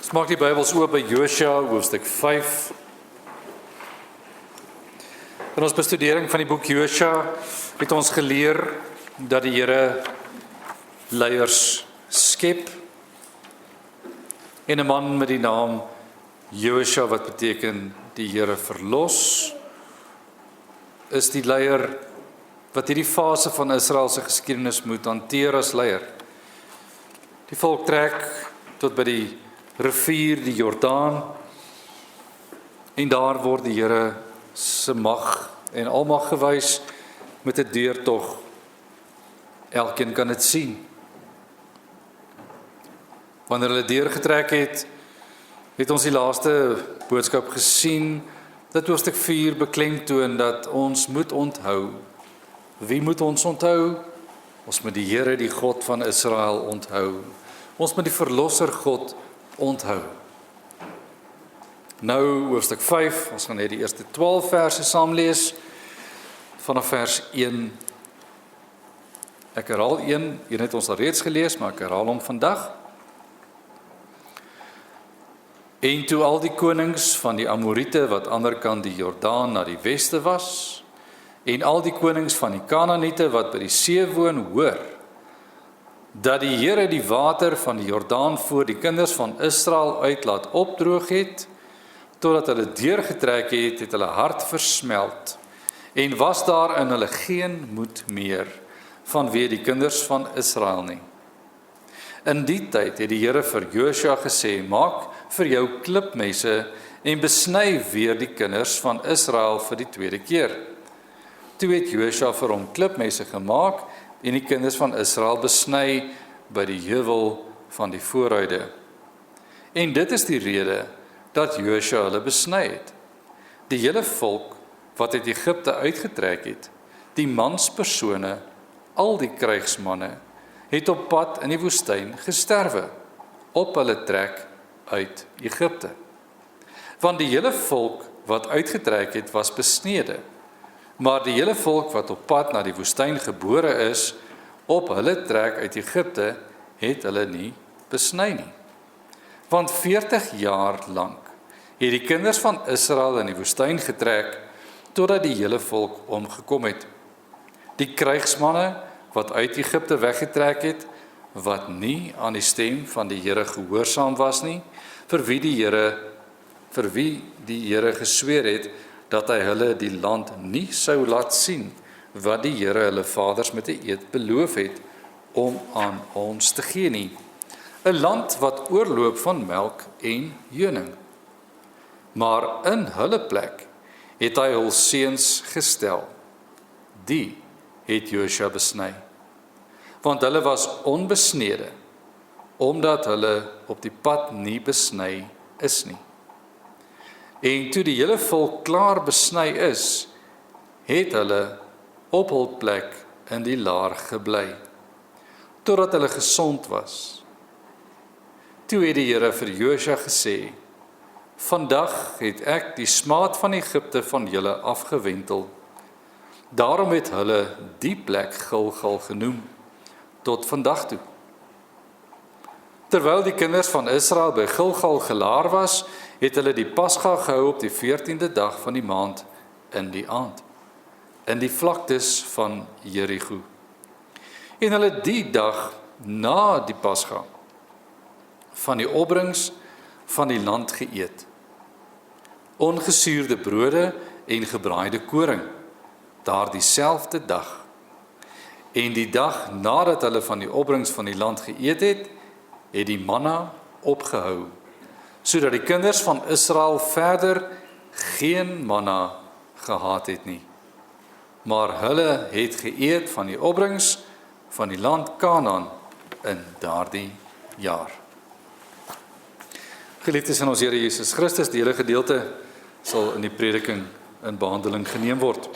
Ons maak die Bybels oop by Josua hoofstuk 5. In ons bestudering van die boek Josua het ons geleer dat die Here leiers skep en 'n man met die naam Josua, wat beteken die Here verlos, is die leier wat hierdie fase van Israel se geskiedenis moet hanteer as leier. Die volk trek tot by die rivier, die Jordaan, en daar word die Here se mag en almag gewys met 'n deurtog. Elkeen kan dit sien. Wanneer hulle deurgetrek het, het ons die laaste boodskap gesien, dat hoofstuk 4 beklemtoon dat ons moet onthou. Wie moet ons onthou? Ons moet die Here, die God van Israel, onthou. Ons moet die Verlosser God onthou. Nou hoofstuk 5, ons gaan net die eerste 12 verse saam lees, vanaf vers 1. Ek herhaal 1 het ons al reeds gelees, maar ek herhaal hom vandag. En toe al die konings van die Amoriete wat ander kant die Jordaan na die weste was, en al die konings van die Kanaaniete wat by die see woon, hoor, dat die Here die water van die Jordaan voor die kinders van Israel uit laat opdroog het, totdat hulle deurgetrek het, het hulle hart versmelt, en was daar in hulle geen moed meer, vanweë die kinders van Israel nie. In die tyd het die Here vir Josua gesê, maak vir jou klipmesse en besny weer die kinders van Israel vir die tweede keer. Toe het Josua vir hom klipmesse gemaak en die kinders van Israel besny by die heuwel van die voorhuide. En dit is die rede dat Josua hulle besny het. Die hele volk wat uit Egipte uitgetrek het, die manspersone, al die krygsmanne, het op pad in die woestyn gesterwe, op hulle trek uit Egipte. Want die hele volk wat uitgetrek het, was besnede, maar die hele volk wat op pad na die woestyn gebore is, op hulle trek uit Egipte, het hulle nie besny nie. Want 40 jaar lank het die kinders van Israel in die woestyn getrek, totdat die hele volk omgekom het. Die krygsmanne wat uit Egipte weggetrek het, wat nie aan die stem van die Here gehoorsaam was nie, vir wie die Here gesweer het, dat hy hulle die land nie sou laat sien, wat die Here hulle vaders met 'n eed beloof het, om aan ons te gee nie. 'n land wat oorloop van melk en honing. Maar in hulle plek het hy hul seuns gestel. Die het Josua besny. Want hulle was onbesnede, omdat hulle op die pad nie besny is nie. En toe die hele volk klaar besny is, het hulle op hul plek in die laar gebly, totdat hulle gesond was. Toe het die Here vir Josua gesê, vandag het ek die smaad van Egipte van julle afgewentel. Daarom het hulle die plek Gilgal genoem, tot vandag toe. Terwyl die kinders van Israel by Gilgal gelaar was, het hulle die Pasga gehou op die 14de dag van die maand in die aand, in die vlaktes van Jerigo. En hulle die dag na die Pasga van die opbrengs van die land geëet. Ongesuurde brode en gebraaide koring, daardie selfde dag. En die dag nadat hulle van die opbrengs van die land geëet het, het die manna opgehou, sodat die kinders van Israel verder geen manna gehad het nie. Maar hulle het geëet van die opbrengs van die land Kanaan in daardie jaar. Geliefdes in ons Here Jesus Christus, die hele gedeelte sal in die prediking in behandeling geneem word.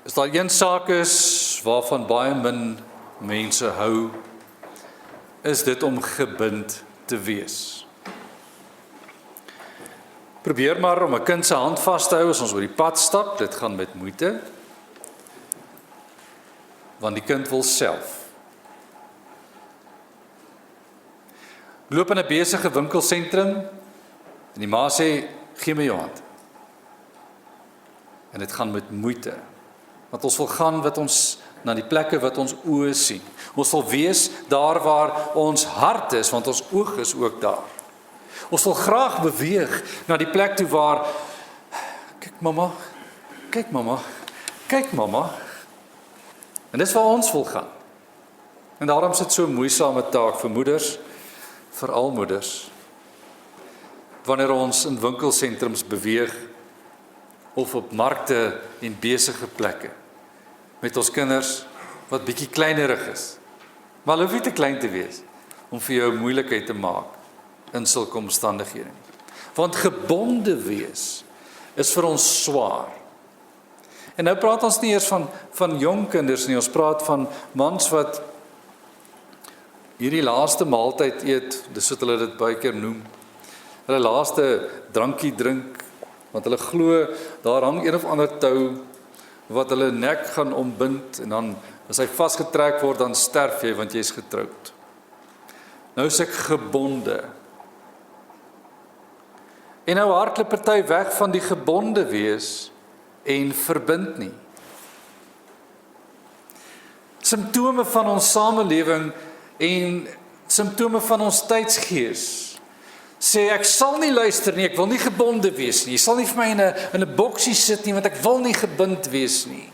As daar een saak is waarvan baie min mense hou, is dit om gebind te wees. Probeer maar om 'n kind se hand vas te hou as ons oor die pad stap, dit gaan met moeite. want die kind wil self. Loop in 'n besige winkelsentrum en die ma sê, gee my jou hand. En dit gaan met moeite, want ons wil gaan na die plekke wat ons oë sien. Ons wil wees daar waar ons hart is, want ons oog is ook daar. Ons wil graag beweeg na die plek toe waar, kyk mamma, kyk mamma, kyk mamma. En dis waar ons wil gaan. En daarom is dit so 'n moeisame taak vir moeders, veral moeders, wanneer ons in winkelsentrums beweeg, of op markte en besige plekke, met ons kinders, wat bietjie kleinerig is, maar hulle hoef nie te klein te wees, om vir jou moeilikheid te maak, in sulke omstandighede. Want gebonde wees, is vir ons swaar. En nou praat ons nie eers van jong kinders nie, ons praat van mans wat hierdie laaste maaltyd eet, dis wat hulle dit baie keer noem, hulle laaste drankie drink, want hulle glo, daar hang een of ander tou, wat hulle nek gaan ombind, en dan, as hy vasgetrek word, dan sterf jy, want jy is getroud. Nou is ek gebonde. En nou hardloop party weg van die gebonde wees, en verbind nie. Simptome van ons samelewing, en simptome van ons tydsgees, sê ek sal nie luister nie, ek wil nie gebonde wees nie, jy sal nie vir my in 'n boksie sit nie, want ek wil nie gebind wees nie.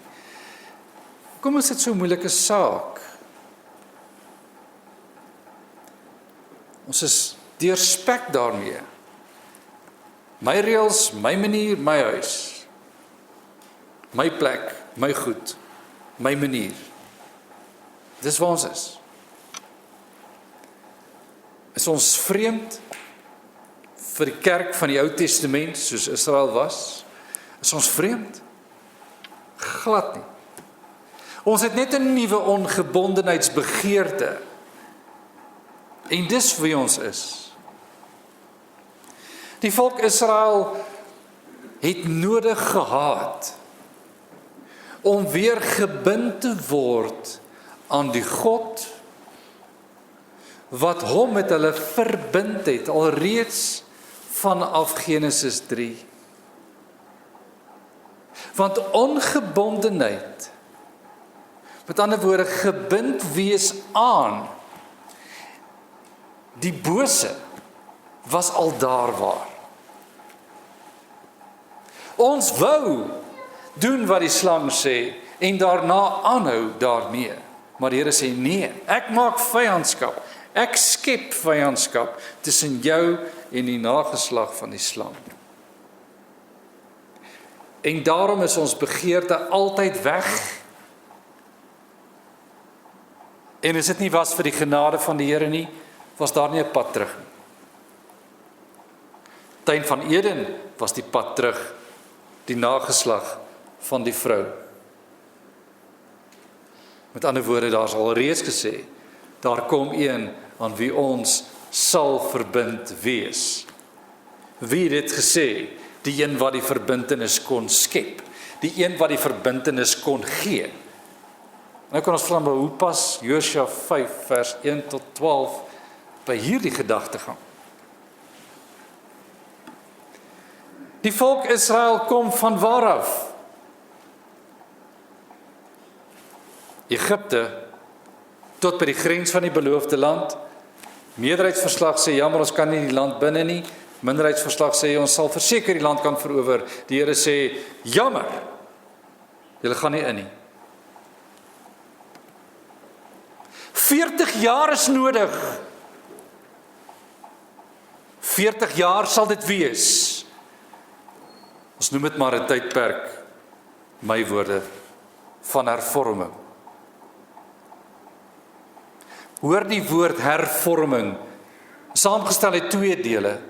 Kom is dit so 'n moeilike saak? Ons is deurspek daarmee. My reëls, my manier, my huis. My plek, my goed, my manier. Dis waar ons is. Is ons vreemd vir die kerk van die Ou Testament, soos Israel was? Is ons vreemd? Glad nie. Ons het net 'n nuwe ongebondenheidsbegeerte. En dis wie ons is. Die volk Israel het nodig gehad om weer gebind te word aan die God wat hom met hulle verbind het, alreeds vanaf Genesis 3. Want ongebondenheid, met ander woorde gebind wees aan die bose, was al daar waar. Ons wou doen wat die slang sê en daarna aanhou daarmee. Maar die Here sê nee, ek maak vyandskap. Ek skep vyandskap tussen jou en die nageslag van die slang. En daarom is ons begeerte altyd weg. En as dit nie was vir die genade van die Here nie, was daar nie 'n pad terug nie. Tuin van Eden was die pad terug, die nageslag van die vrou. Met ander woorde, daar is al reeds gesê, daar kom een aan wie ons sal verbind wees. Wie het dit gesê? Die een wat die verbintenis kon skep, die een wat die verbintenis kon gee. Nou kan ons vra, maar hoe pas Josua 5 vers 1 tot 12 by hierdie gedagtegang? Die volk Israel kom van waar af? Egipte, tot by die grens van die beloofde land. Meerderheidsverslag sê, jammer, ons kan nie die land binne nie. Minderheidsverslag sê, ons sal verseker die land kan verower. Die Here sê, jammer, julle gaan nie in nie. 40 jaar is nodig. 40 jaar sal dit wees. Ons noem dit maar 'n tydperk, my woorde, van hervorming. Hoor die woord hervorming, saamgestel uit 2 dele.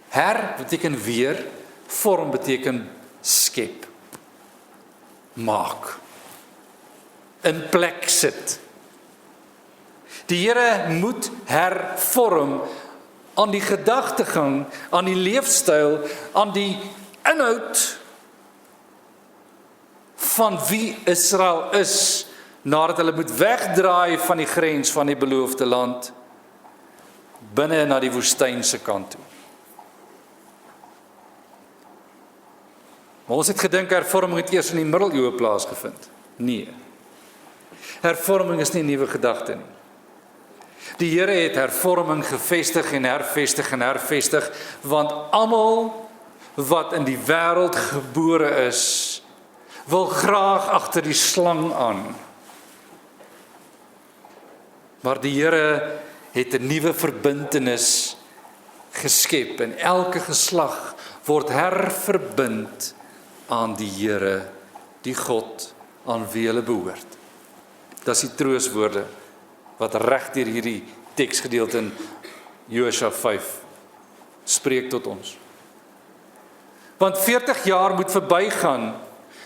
Her beteken weer, vorm beteken skep, maak, in plek sit. Die Here moet hervorm aan die gedagtegang, aan die leefstyl, aan die inhoud van wie Israel is nadat hulle moet wegdraai van die grens van die beloofde land, binne na die woestyn se kant toe. Maar ons het gedink hervorming het eers in die middeleeue plaasgevind. Nee. Hervorming is nie 'n nuwe gedagte nie. Die Here het hervorming gevestig en hervestig en hervestig, want almal wat in die wêreld gebore is, wil graag agter die slang aan. Maar die Here het 'n nuwe verbintenis geskep en elke geslag word herverbind aan die Here, die God aan wie hulle behoort. Dis die trooswoorde wat reg deur hierdie teksgedeelte in Josua 5 spreek tot ons. Want 40 jaar moet verbygaan,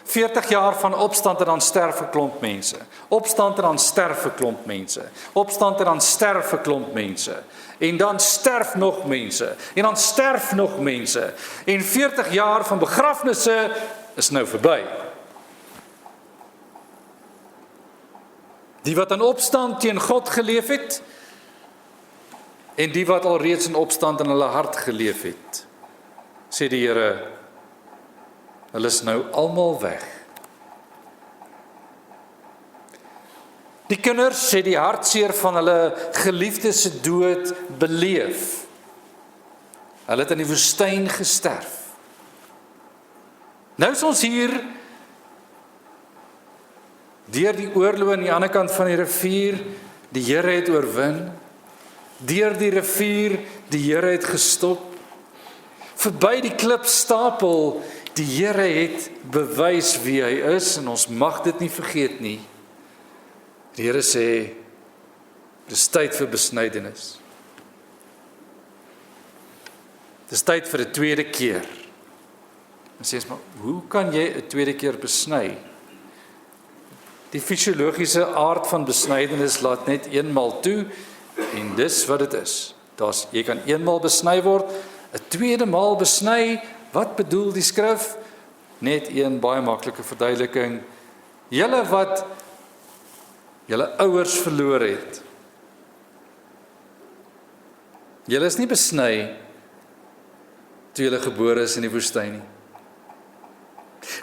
40 jaar van opstand en dan sterf 'n klomp mense. Opstand en dan sterf 'n klomp mense. Opstand en dan sterf 'n klomp mense. En dan sterf nog mense. En dan sterf nog mense. En 40 jaar van begrafnisse is nou verby. Die wat in opstand teen God geleef het, en die wat alreeds in opstand in hulle hart geleef het, sê die Here, hulle is nou almal weg. Die kinders het die hartseer van hulle geliefdes se dood beleef. Hulle het in die woestyn gesterf. Nou is ons hier deur die oorloë aan die ander kant van die rivier, die Here het oorwin. Deur die rivier, die Here het gestop. Verby die klipstapel, die Here het bewys wie hy is en ons mag dit nie vergeet nie. Die Here sê, dis tyd vir besnydenis. Dis tyd vir 'n tweede keer. En sê ons, maar hoe kan jy 'n tweede keer besny? Die fisiologiese aard van besnydenis laat net eenmal toe en dis wat dit is. Jy kan eenmal besny word, 'n tweede maal besny. Wat bedoel die skrif? Net een baie maklike verduideliking. Julle wat julle ouers verloor het. Julle is nie besny toe julle gebore is in die woestyn nie.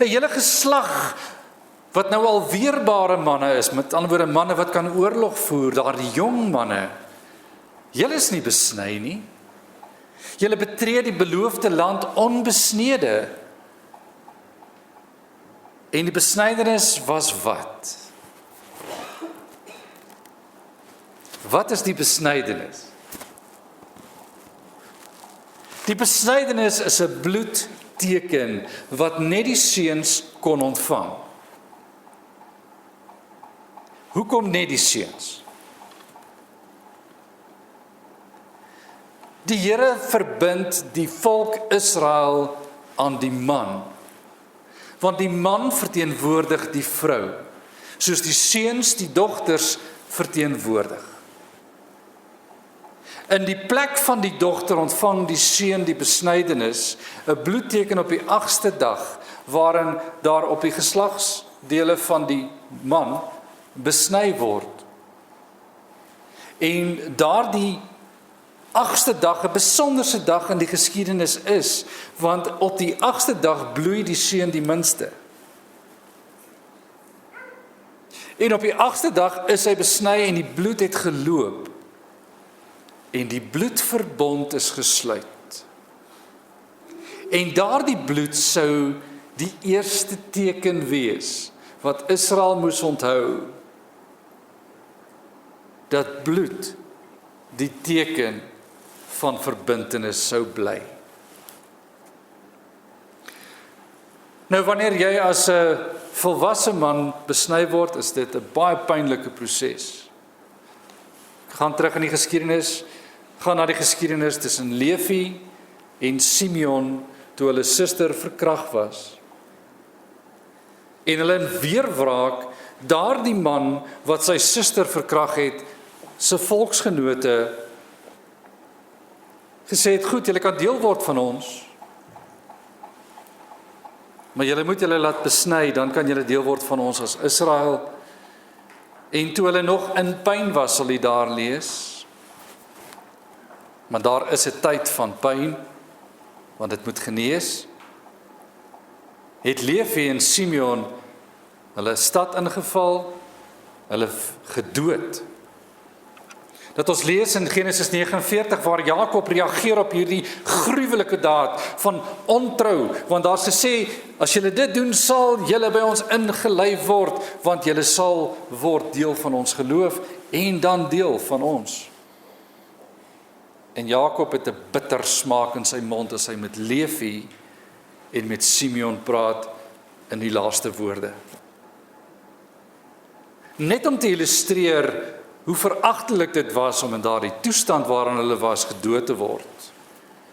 'n Hele geslag wat nou al weerbare manne is, met ander woorde manne wat kan oorlog voer, daardie jong manne. Julle is nie besny nie. Julle betree die beloofde land onbesnede. En die besnydenis was wat? Wat is die besnydenis? Die besnydenis is 'n bloedteken wat net die seuns kon ontvang. Hoekom net die seuns? Die Here verbind die volk Israel aan die man, want die man verteenwoordig die vrou, soos die seuns die dogters verteenwoordig. In die plek van die dogter ontvang die seun die besnydenis, 'n bloedteken op die 8ste dag, waarin daar op die geslagsdele van die man besny word. En daardie 8ste dag 'n besonderse dag in die geskiedenis is, want op die 8ste dag bloei die seun die minste. En op die 8ste dag is hy besny en die bloed het geloop. En die bloedverbond is gesluit. En daardie bloed sou die eerste teken wees wat Israel moes onthou, dat bloed die teken van verbintenis sou bly. Nou wanneer jy as 'n volwasse man besny word, is dit 'n baie pynlike proses. Gaan terug in die geskiedenis, gaan na die geskiedenis tussen Levi en Simeon toe hulle suster verkragt was. En hulle in weerwraak daardie man wat sy suster verkragt het, se volksgenote gesê het, goed, julle kan deel word van ons, maar julle moet julle laat besny, dan kan julle deel word van ons as Israel. En toe hulle nog in pyn was, sal jy daar lees. Maar daar is 'n tyd van pyn, want dit moet genees. Het Levi en Simeon hulle stad ingeval, hulle gedood. Dat ons lees in Genesis 49 waar Jakob reageer op hierdie gruwelike daad van ontrou, want daar is gesê, as julle dit doen, sal julle by ons ingelei word, want julle sal word deel van ons geloof en dan deel van ons. En Jakob het 'n bitter smaak in sy mond as hy met Levi en met Simeon praat in die laaste woorde. Net om te illustreer hoe veragtelik dit was om in daardie toestand waarin hulle was gedood te word,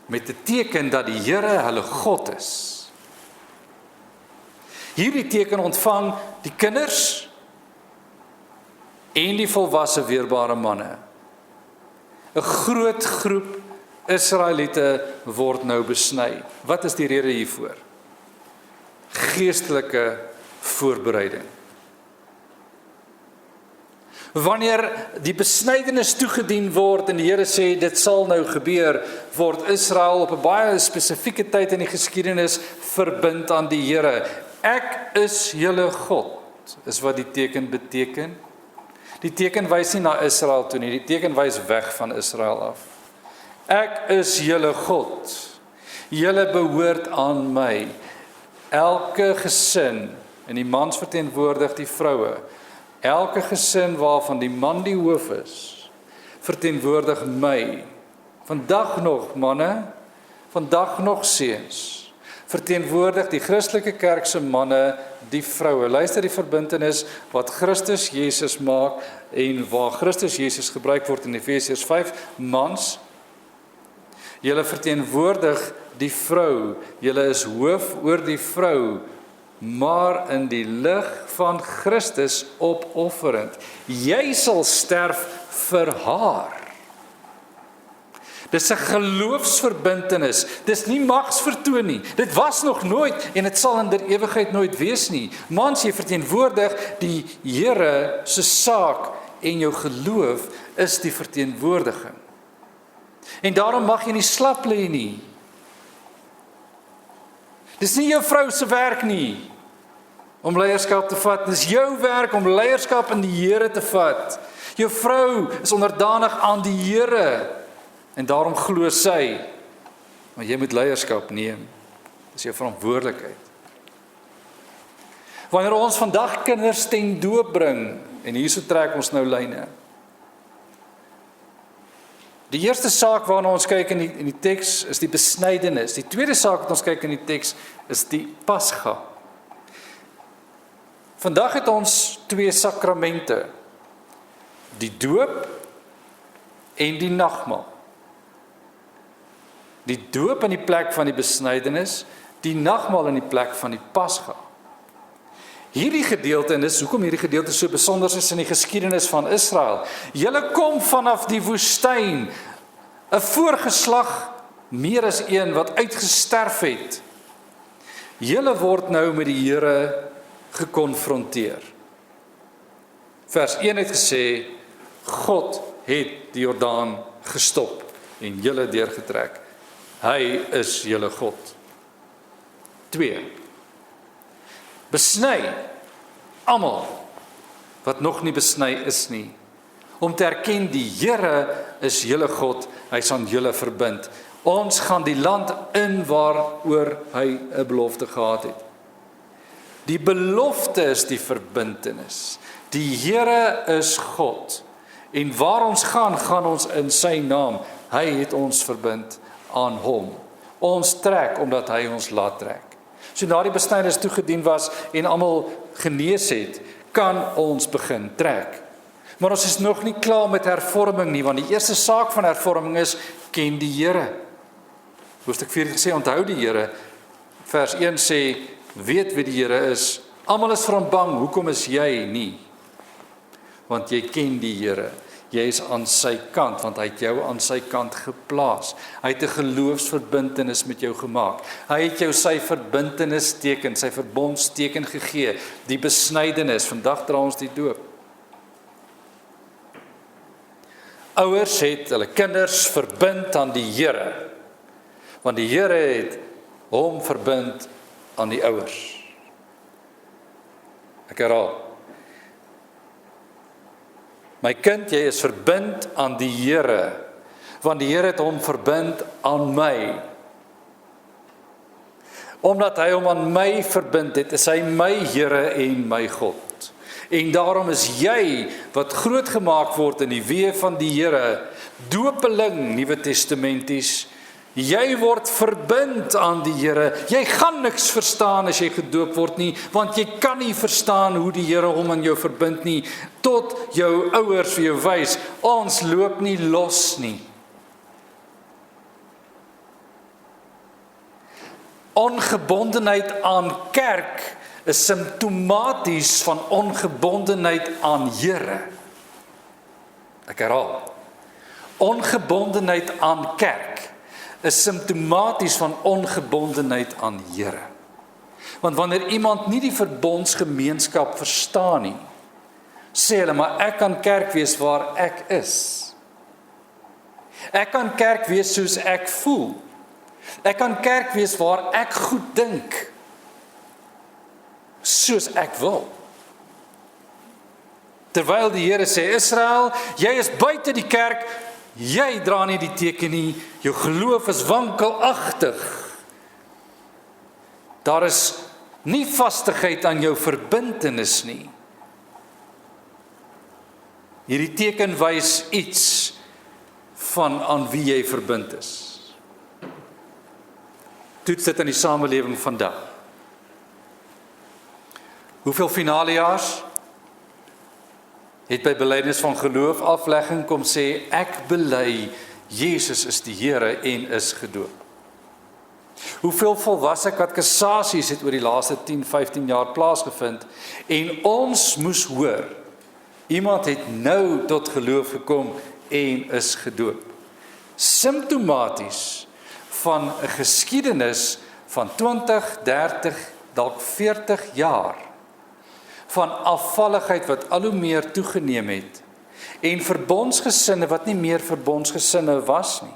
met 'n teken dat die Here hulle God is. Hierdie teken ontvang die kinders en die volwasse weerbare manne. 'n Groot groep Israeliete word nou besny. Wat is die rede hiervoor? Geestelike voorbereiding. Wanneer die besnydenis toegedien word en die Here sê dit sal nou gebeur, word Israel op 'n baie spesifieke tyd in die geskiedenis verbind aan die Here. Ek is julle God, is wat die teken beteken. Die teken wys nie na Israel toe nie, die teken wys weg van Israel af. Ek is julle God, julle behoort aan my. Elke gesin, en die mans verteenwoordig die vroue, elke gesin waarvan die man die hoof is, verteenwoordig my. Vandag nog manne, vandag nog seuns, verteenwoordig die Christelike kerk se manne die vroue. Luister die verbintenis wat Christus Jesus maak en waar Christus Jesus gebruik word in Efesiërs 5, mans, julle verteenwoordig die vrou, julle is hoof oor die vrou, maar in die lig van Christus opofferend. Jy sal sterf vir haar. Dis 'n geloofsverbintenis, dis nie magsvertoon nie, dit was nog nooit en dit sal in der ewigheid nooit wees nie. Mans, jy verteenwoordig die Here se saak en jou geloof is die verteenwoordiging. En daarom mag jy nie slap lê nie. Dis nie jou vrou se werk nie om leierskap te vat, dis jou werk om leierskap in die Here te vat. Jou vrou is onderdanig aan die Here en daarom glo sy, maar jy moet leierskap neem. Dis jou verantwoordelikheid. Wanneer ons vandag kinders ten doop bring, en hierso trek ons nou lyne. Die eerste saak waarna ons kyk in die teks is die besnydenis. Die tweede saak wat ons kyk in die teks is die Pasga. Vandag het ons twee sakramente. Die doop en die nagmaal. Die doop in die plek van die besnydenis, die nagmaal in die plek van die Pasga. Hierdie gedeelte, en dis hoekom hierdie gedeelte so besonder is in die geskiedenis van Israel. Julle kom vanaf die woestyn, 'n voorgeslag, meer as een wat uitgesterf het. Julle word nou met die Here gekonfronteer. Vers 1 het gesê, God het die Jordaan gestop en julle deurgetrek. Hy is julle God. 2. Besny almal wat nog nie besny is nie, om te erken die Here is julle God, hy is aan julle verbind. Ons gaan die land in waaroor hy 'n belofte gehad het. Die belofte is die verbintenis. Die Here is God. En waar ons gaan, gaan ons in sy naam. Hy het ons verbind aan hom. Ons trek omdat hy ons laat trek. So na die besnydenis toegedien was en almal genees het, kan ons begin trek. Maar ons is nog nie klaar met hervorming nie, want die eerste saak van hervorming is, ken die Here. Hoofstuk 4 gesê, onthou die Here. Vers 1 sê, weet wie die Here is. Almal is vir hom bang, hoekom is jy nie? Want jy ken die Here. Jy is aan sy kant, want hy het jou aan sy kant geplaas. Hy het 'n geloofsverbintenis met jou gemaak. Hy het jou sy verbintenisteken, sy verbondsteken gegee, die besnydenis. Vandag dra ons die doop. Ouers het hulle kinders verbind aan die Here, want die Here het hom verbind aan die ouers. Ek herhaal. My kind, jy is verbind aan die Here, want die Here het hom verbind aan my. Omdat hy hom aan my verbind het, is hy my Here en my God. En daarom is jy, wat grootgemaak word in die weë van die Here, dopeling, Nuwe Testamenties, jy word verbind aan die Here. Jy gaan niks verstaan as jy gedoop word nie, want jy kan nie verstaan hoe die Here hom aan jou verbind nie, tot jou ouers vir jou wys, ons loop nie los nie. Ongebondenheid aan kerk is simptomaties van ongebondenheid aan Here. Ek herhaal. Ongebondenheid aan kerk is simptomaties van ongebondenheid aan Here. Want wanneer iemand nie die verbondsgemeenskap verstaan nie, sê hulle, maar ek kan kerk wees waar ek is. Ek kan kerk wees soos ek voel. Ek kan kerk wees waar ek goed dink, soos ek wil. Terwyl die Here sê, Israel, jy is buite die kerk, jy dra nie die teken nie, jou geloof is wankelagtig. Daar is nie vastigheid aan jou verbintenis nie. Hierdie teken wys iets van aan wie jy verbind is. Toets dit in die samelewing vandag. Hoeveel finalejaars het by belydenis van geloof aflegging kom sê, ek bely, Jesus is die Here en is gedoop. Hoeveel volwasse katekisasies het oor die laaste 10-15 jaar plaasgevind, en ons moes hoor, iemand het nou tot geloof gekom en is gedoop. Simptomaties van 'n geskiedenis van 20, 30, dalk 40 jaar, van afvalligheid wat al hoe meer toegeneem het, en verbondsgesinne wat nie meer verbondsgesinne was nie.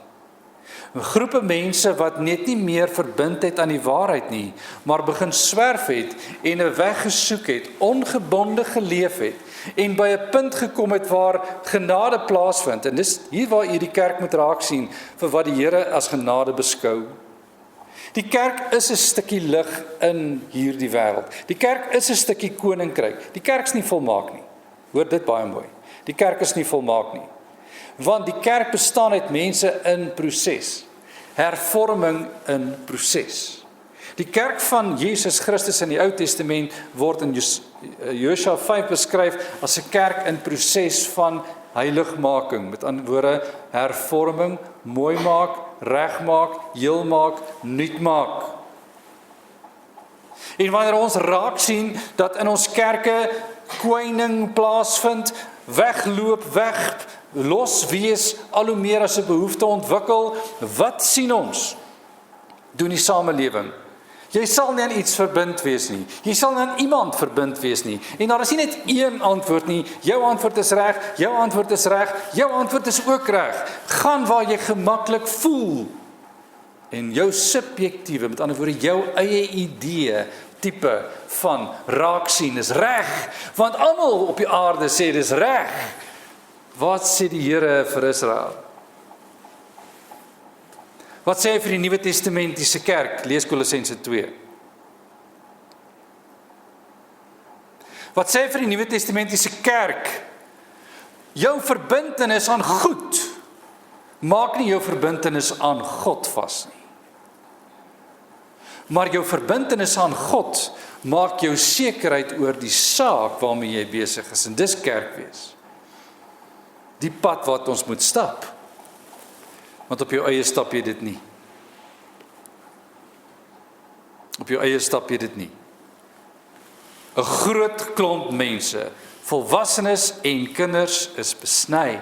Groepe mense wat net nie meer verbind het aan die waarheid nie, maar begin swerf het en 'n weg gesoek het, ongebonde geleef het, en by 'n punt gekom het waar genade plaasvind. En dis hier waar jy die kerk moet raak sien vir wat die Here as genade beskou. Die kerk is 'n stukkie lig in hierdie wêreld. Die kerk is 'n stukkie koninkryk. Die kerk is nie volmaak nie. Hoor dit baie mooi. Die kerk is nie volmaak nie. Want die kerk bestaan uit mense in proses. Hervorming in proses. Die kerk van Jesus Christus in die Ou Testament word in Josua 5 beskryf as 'n kerk in proses van heiligmaking. Met ander woorde, hervorming, mooi maak, regmaak, heel maak, nuut maak. En wanneer ons raak sien dat in ons kerke kwyning plaasvind, wegloop, los wees, al hoe meer as 'n behoefte ontwikkel, wat sien ons? Doen die samelewing. Jy sal nie aan iets verbind wees nie. Jy sal nie aan iemand verbind wees nie. En daar is nie net een antwoord nie. Jou antwoord is reg, jou antwoord is reg, jou antwoord is ook reg. Gaan waar jy gemaklik voel. En jou subjektiewe, met ander woorde, jou eie idee, tipe van raak sien is reg. Want almal op die aarde sê dis reg. Wat sê die Here vir Israel? Wat sê hy vir die Nuwe Testamentiese kerk? Lees Kolossense 2. Wat sê hy vir die Nuwe Testamentiese kerk? Jou verbintenis aan goed maak nie jou verbintenis aan God vas nie. Maar jou verbintenis aan God maak jou sekerheid oor die saak waarmee jy besig is. En dis kerk wees. Die pad wat ons moet stap. Want op jou eie stap jy dit nie. Op jou eie stap jy dit nie. 'n Groot klomp mense, volwassenes en kinders, is besny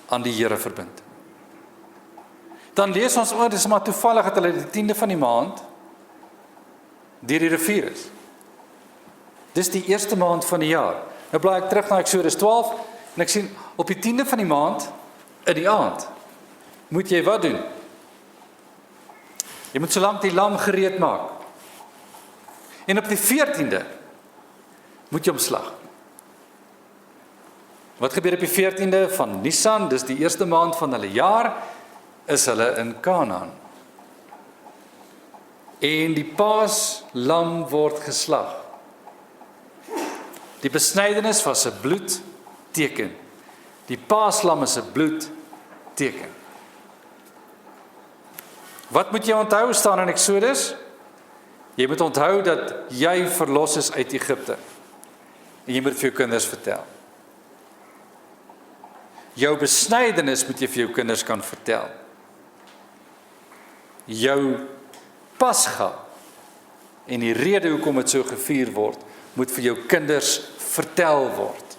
aan die Here verbind. Dan lees ons oor, dis maar toevallig dat hulle die 10de van die maand deur die rivier is. Dis die eerste maand van die jaar. Nou blaai ek terug na Eksodus 12 en ek sien op die 10de van die maand in die aand moet jy wat doen? Jy moet solank die lam gereed maak. En op die 14de moet jy hom slag. Wat gebeur op die 14de van Nisan, dis die eerste maand van hulle jaar, is hulle in Kanaan. En die paaslam word geslag. Die besnydenis was 'n bloedteken. Die paaslam is 'n bloedteken. Wat moet jy onthou staan in Eksodus? Jy moet onthou dat jy verlos is uit Egipte. En jy moet vir jou kinders vertel. Jou besnydenis moet jy vir jou kinders kan vertel. Jou Pasga en die rede hoekom dit so gevier word, moet vir jou kinders vertel word.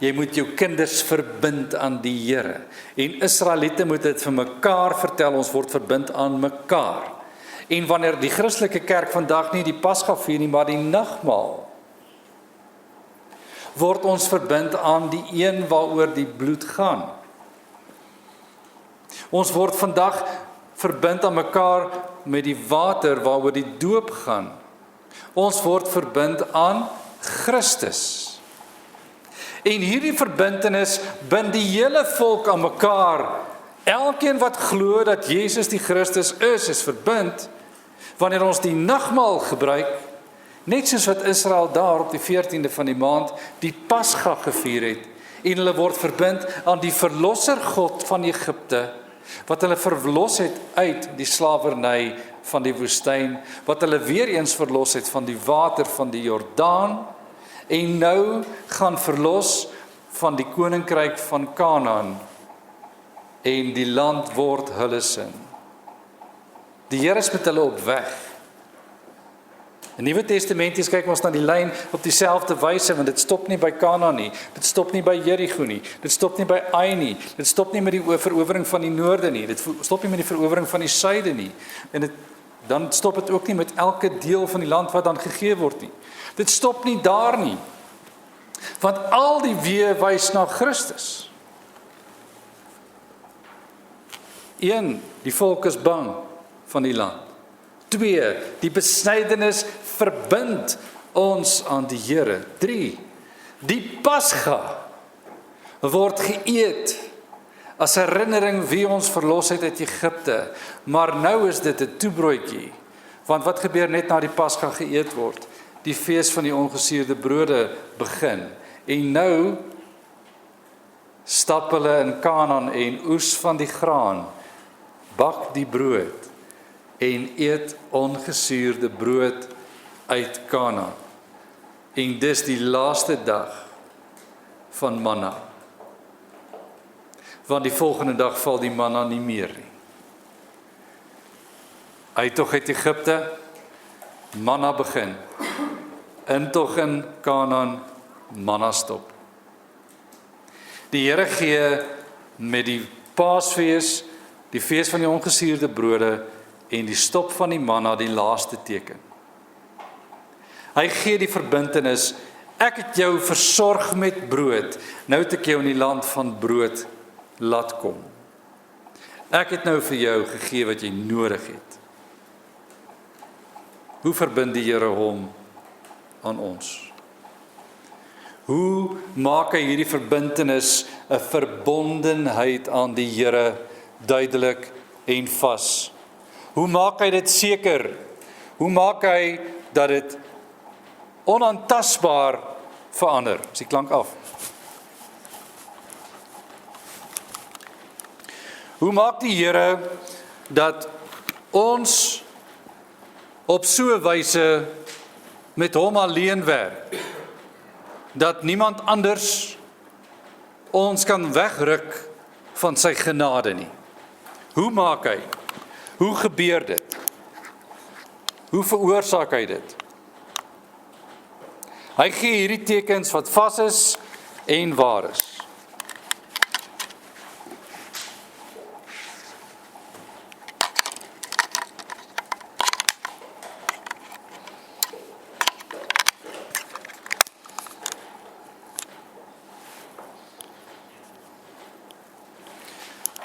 Jy moet jou kinders verbind aan die Here. En Israeliete moet dit vir mekaar vertel, ons word verbind aan mekaar. En wanneer die Christelike kerk vandag nie die Pasga vier nie, maar die nagmaal, word ons verbind aan die een waaroor die bloed gaan. Ons word vandag verbind aan mekaar met die water waaroor die doop gaan. Ons word verbind aan Christus. En hierdie verbintenis bind die hele volk aan mekaar. Elkeen wat glo dat Jesus die Christus is verbind. Wanneer ons die nagmaal gebruik, net soos wat Israel daar op die 14de van die maand die Pasga gevier het, en hulle word verbind aan die verlosser God van Egipte, wat hulle verlos het uit die slawerny van die woestyn, wat hulle weer eens verlos het van die water van die Jordaan, en nou gaan verlos van die koninkryk van Kanaan, en die land word hulle sin. Die Here is met hulle op weg. In Nuwe Testamenties kyk ons na die lyn op dieselfde wyse, want dit stop nie by Kanaan nie, dit stop nie by Jerigo nie, dit stop nie by Ai nie, dit stop nie met die verowering van die noorde nie, dit stop nie met die verowering van die suide nie, en dan stop dit ook nie met elke deel van die land wat dan gegee word nie. Dit stop nie daar nie, want al die weë wys na Christus. 1, die volk is bang van die land. 2, die besnydenis verbind ons aan die Here. 3, die Pasga word geëet as herinnering wie ons verlos het uit Egipte. Maar nou is dit 'n toebroodjie. Want wat gebeur net na die Pasga geëet word? Die fees van die ongesuurde brode begin. En nou stap hulle in Kanaan en oes van die graan, bak die brood en eet ongesuurde brood uit Kanaan. En dis die laaste dag van manna. Want die volgende dag val die manna nie meer nie. Uittog uit Egipte, manna begin. Intog in Kanaan, manna stop. Die Here gee met die Paasfees, die fees van die ongesuurde brode en die stop van die manna die laaste teken. Hy gee die verbintenis, ek het jou versorg met brood, nou het ek jou in die land van brood laat kom. Ek het nou vir jou gegee wat jy nodig het. Hoe verbind die Here hom aan ons? Hoe maak hy hierdie verbintenis 'n verbondenheid aan die Here duidelik en vas? Hoe maak hy dit seker? Hoe maak hy dat dit onaantastbaar verander? Is die klank af? Hoe maak die Here dat ons op so 'n wyse met hom alleen werk, dat niemand anders ons kan wegruk van sy genade nie? Hoe maak hy? Hoe gebeur dit? Hoe veroorsaak hy dit? Hy gee hierdie tekens wat vas is en waar is.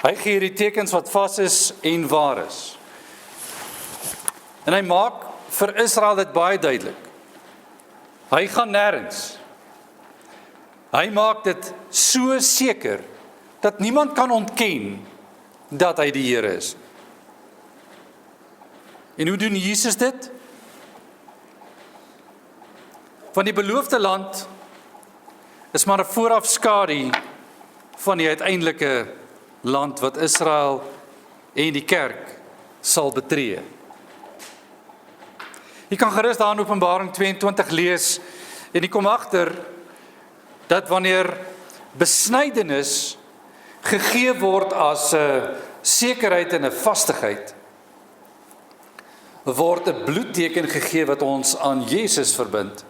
Hy gee die tekens wat vas is en waar is. En hy maak vir Israel dit baie duidelik. Hy gaan nêrens. Hy maak dit so seker, dat niemand kan ontken, dat hy die Here is. En hoe doen Jesus dit? Van die beloofde land, is maar 'n voorafskadu van die uiteindelike land wat Israel en die kerk sal betree. Jy kan gerus daar in Openbaring 22 lees en jy kom agter dat wanneer besnydenis gegee word as 'n sekerheid en 'n vastigheid, word 'n bloedteken gegee wat ons aan Jesus verbind.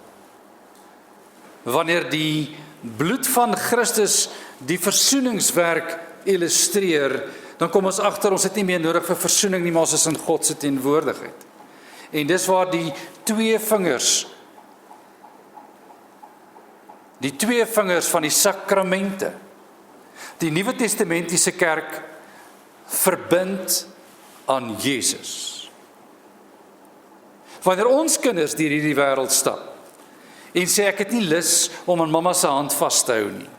Wanneer die bloed van Christus die versoeningswerk illustreer, dan kom ons agter, ons het nie meer nodig vir versoening nie, maar ons is in God se teenwoordigheid. En dis waar die twee vingers van die sakramente, die Nuwe Testamentiese kerk verbind aan Jesus. Wanneer ons kinders deur hierdie wêreld stap en sê ek het nie lus om aan mamma se hand vas te hou nie.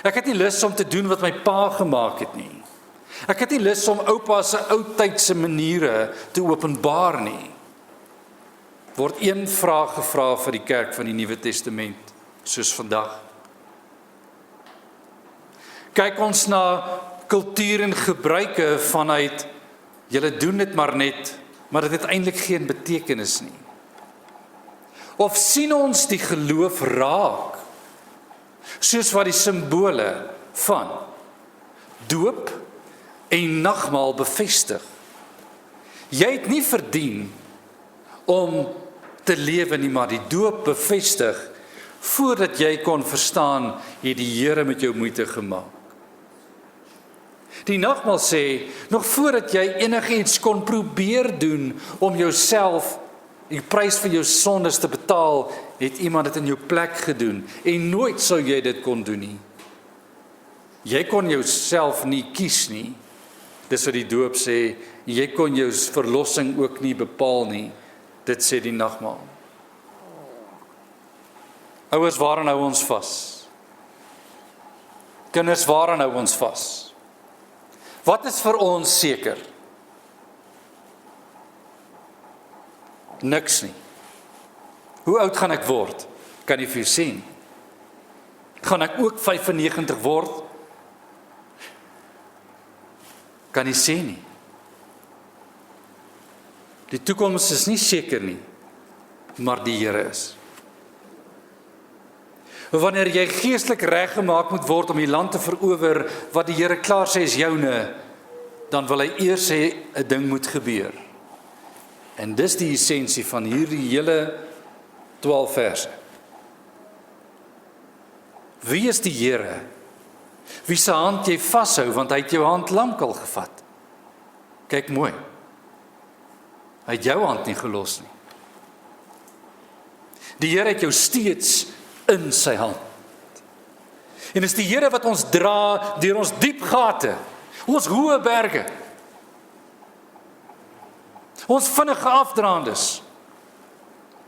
Ek het nie lus om te doen wat my pa gemaak het nie. Ek het nie lus om oupa se oudtydse maniere te openbaar nie. Word een vraag gevra vir die kerk van die Nuwe Testament, soos vandag. Kyk ons na kultuur en gebruike vanuit, julle doen dit maar net, maar dit het eintlik geen betekenis nie. Of sien ons die geloof raak, soos wat die simbole van doop en nagmaal bevestig. Jy het nie verdien om te lewe nie, maar die doop bevestig, voordat jy kon verstaan, het die Here met jou moeite gemaak. Die nagmaal sê, nog voordat jy enigiets kon probeer doen om jouself, die prys vir jou sondes te betaal, het iemand dit in jou plek gedoen, en nooit sou jy dit kon doen nie. Jy kon jouself nie kies nie, dis wat die doop sê, jy kon jou verlossing ook nie bepaal nie, dit sê die nagmaal. Ouers, waaraan hou ons vas? Kinders, waaraan hou ons vas? Wat is vir ons seker? Niks nie. Hoe oud gaan ek word? Kan nie vir jou sê nie. Gaan ek ook 95 word? Kan nie sê nie. Die toekoms is nie seker nie, maar die Here is. Wanneer jy geestelik reggemaak moet word om die land te verower, wat die Here klaar sê is joune, dan wil hy eers sê 'n ding moet gebeur. En dis die essensie van hierdie hele 12 verse. Wie is die Here? Wie se hand jy vashou, want hy het jou hand lankal gevat. Kyk mooi. Hy het jou hand nie gelos nie. Die Here het jou steeds in sy hand. En is die Here wat ons dra deur ons diep gate, ons hoë berge, ons vinnige afdraandes,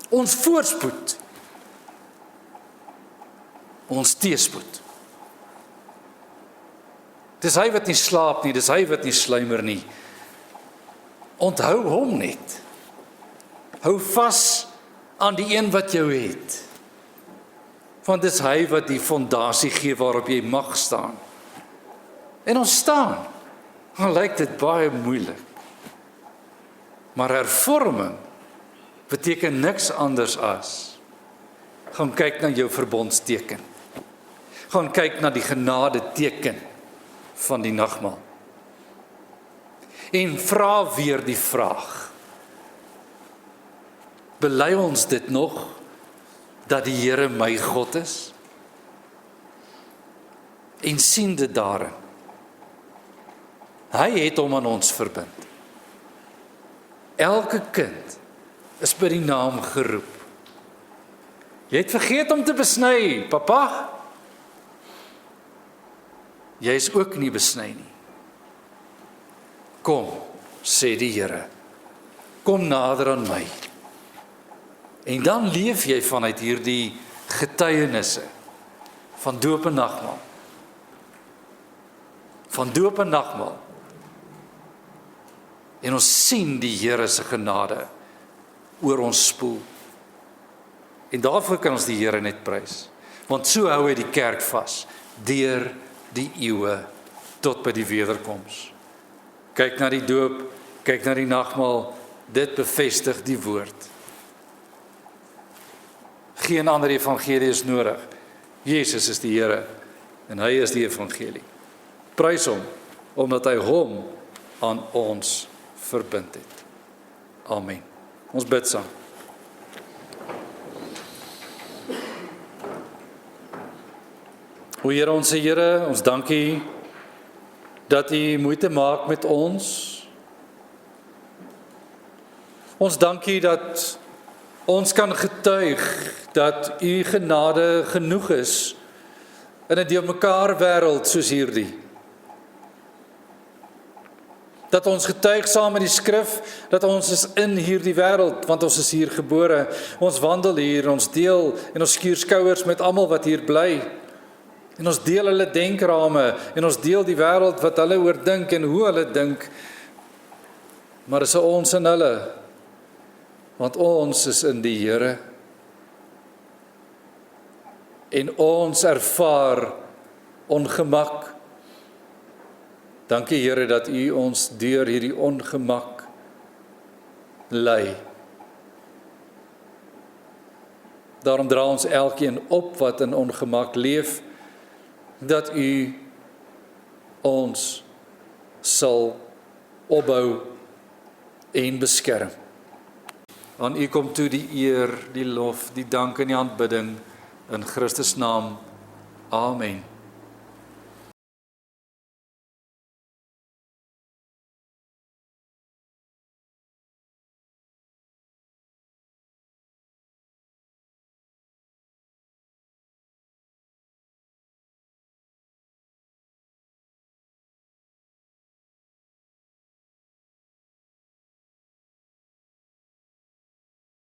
ons voorspoed, ons teëspoed. Dis hy wat nie slaap nie, dis hy wat nie sluimer nie. Onthou hom net. Hou vas aan die een wat jou het. Want dis hy wat die fondasie gee waarop jy mag staan. En ons staan. Dan lyk dit baie moeilik. Maar hervorming beteken niks anders as gaan kyk na jou verbondsteken. Gaan kyk na die genade teken van die nagmaal. En vra weer die vraag. Bely ons dit nog dat die Here my God is? En sien dit daarin. Hy het hom aan ons verbind. Elke kind is by die naam geroep. Jy het vergeet om te besny, papa. Jy is ook nie besny nie. Kom, sê die Here, kom nader aan my. En dan leef jy vanuit hierdie getuienisse van doop en nagmaal. Van doop en nagmaal. En ons sien die Here se genade oor ons spoel. En daarvoor kan ons die Here net prys. Want so hou hy die kerk vas, deur die eeue tot by die wederkoms. Kyk na die doop, kyk na die nagmaal, dit bevestig die woord. Geen ander evangelie is nodig. Jesus is die Here en hy is die evangelie. Prys hom, omdat hy hom aan ons verbind het. Amen. Ons bid saam. O Here, ons Here, ons dankie dat U moeite maak met ons. Ons dankie dat ons kan getuig dat U genade genoeg is in 'n deurmekaar wêreld soos hierdie. Dat ons getuig saam met die skrif, dat ons is in hierdie wêreld, want ons is hier gebore, ons wandel hier, ons deel en ons skuur skouers met almal wat hier bly. En ons deel hulle denkrame, en ons deel die wêreld wat hulle oor dink en hoe hulle dink. Maar is ons in hulle, want ons is in die Here. En ons ervaar ongemak. Dankie Here dat U ons deur hierdie ongemak lei. Daarom dra ons elkeen op wat in ongemak leef, dat U ons sal opbou en beskerm. Aan U kom toe die eer, die lof, die dank en die aanbidding in Christus naam. Amen.